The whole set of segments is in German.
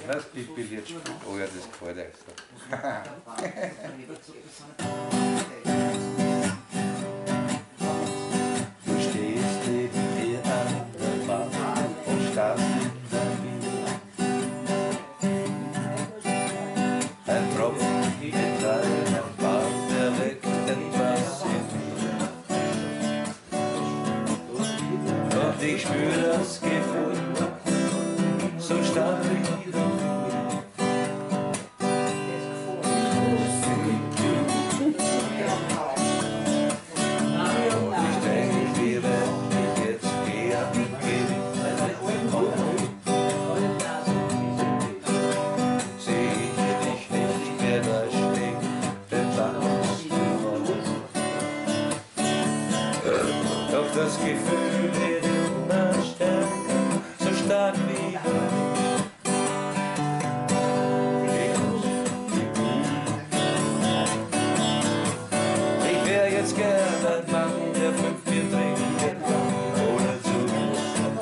Das Pipi-Lied. Oh ja, das gefällt euch so. Du stehst neben mir an der Bar und starrst in dein Bier. Ein Tropfen Metall am Bart, der weckt etwas in mir. Und ich spür das Gefühl, so stark wie du. Und ich denke, wir werden dich jetzt eher mitgeben. Seh ich dich nicht mehr da stehen, denn dann musst du rollen. Doch das Gefühl wird immer stärker, so stark wie du. Ich wär jetzt gern ein Mann, der 5 Bier trinken kann, ohne zu wissen.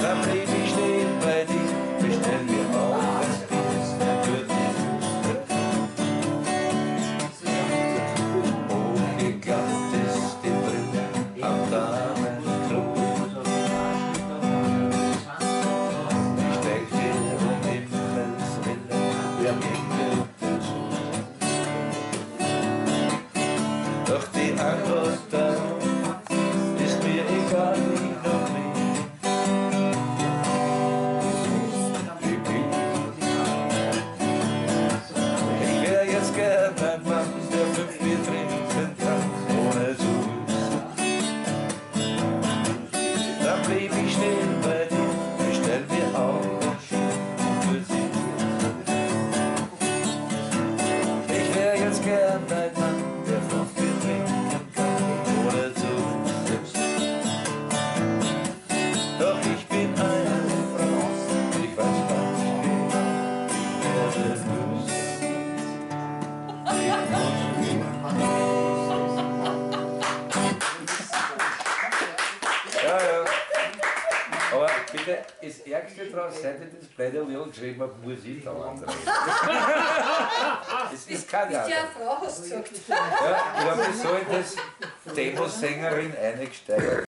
Dann blieb ich stehen bei dir, bestell mir auch ein Bier für dich. Hochgeklappt ist die Brille am Damenklo. Ich denk dir Himmels Willen, wer mir zu. Doch die Antwort darauf ist mir egal wie noch nie. Ich wär jetzt gern ein Mann, der 5 Bier trinken kann, ohne zu wissen. Dann blieb ich stehen bei dir, bestell mir auch ein Schuh für sie. Ich wär jetzt gern ein Mann, der 5 Bier trinken kann, ohne zu wissen. Doch ich bin eine Frau, ich weiß was ich werde müssen. Ja, ja. Aber bitte, das Ärgste daran, seit ich das Plädoyer geschrieben habe, muss ich da antreten. Das ist kein Bist ja Theater. eine Frau, hast du gesagt. Ja, ich habe mich so in das Demosängerin eingesteigert.